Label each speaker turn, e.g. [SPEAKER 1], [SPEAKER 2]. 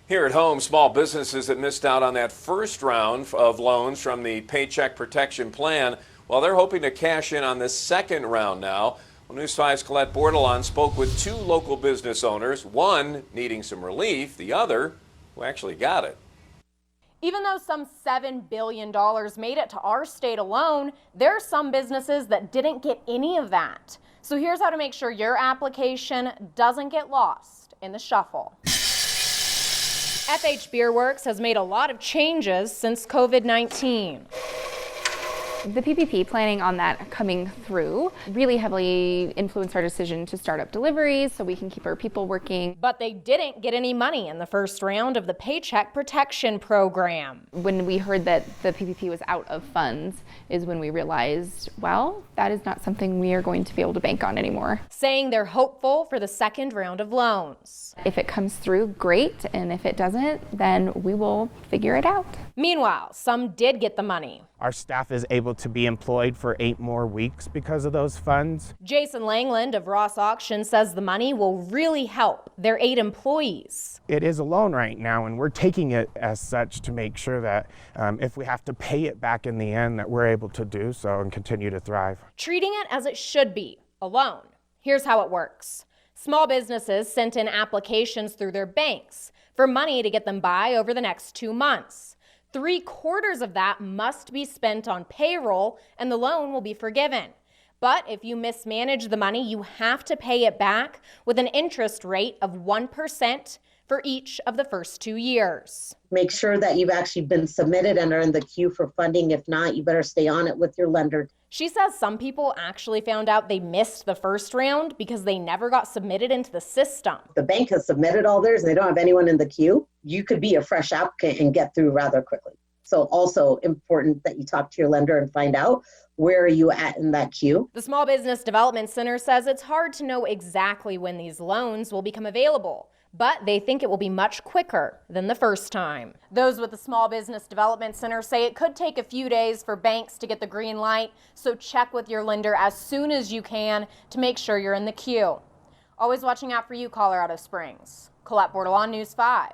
[SPEAKER 1] Here at home, small businesses that missed out on that first round of loans from the Paycheck Protection Plan, well, they're hoping to cash in on this second round now. Well, News 5's Colette Bordelon spoke with two local business owners, one needing some relief, the other who actually got it.
[SPEAKER 2] Even though some $7 billion made it to our state alone, there are some businesses that didn't get any of that. So here's how to make sure your application doesn't get lost in the shuffle. FH Beer Works has made a lot of changes since COVID-19.
[SPEAKER 3] The PPP, planning on that coming through, really heavily influenced our decision to start up deliveries so we can keep our people working.
[SPEAKER 2] But they didn't get any money in the first round of the Paycheck Protection Program.
[SPEAKER 3] When we heard that the PPP was out of funds is when we realized, well, that is not something we are going to be able to bank on anymore.
[SPEAKER 2] Saying they're hopeful for the second round of loans.
[SPEAKER 3] If it comes through, great, and if it doesn't, then we will figure it out.
[SPEAKER 2] Meanwhile, some did get the money.
[SPEAKER 4] Our staff is able to be employed for 8 more weeks because of those funds.
[SPEAKER 2] Jason LANGELAND of Ross Auction says the money will really help their 8 employees.
[SPEAKER 4] It is a loan right now, and we're taking it as such to make sure that if we have to pay it back in the end, that we're able to do so and continue to thrive.
[SPEAKER 2] Treating it as it should be, a loan. Here's how it works. Small businesses sent in applications through their banks for money to get them by over the next 2 months. 3/4 of that must be spent on payroll and the loan will be forgiven. But if you mismanage the money, you have to pay it back with an interest rate of 1% for each of the first 2 years.
[SPEAKER 5] Make sure that you've actually been submitted and are in the queue for funding. If not, you better stay on it with your lender.
[SPEAKER 2] She says some people actually found out they missed the first round because they never got submitted into the system.
[SPEAKER 5] The bank has submitted all theirs and they don't have anyone in the queue. You could be a fresh applicant and get through rather quickly. So also important that you talk to your lender and find out where are you at in that queue.
[SPEAKER 2] The Small Business Development Center says it's hard to know exactly when these loans will become available, but they think it will be much quicker than the first time. Those with the Small Business Development Center say it could take a few days for banks to get the green light, so check with your lender as soon as you can to make sure you're in the queue. Always watching out for you, Colorado Springs. Colette Bordelon, News 5.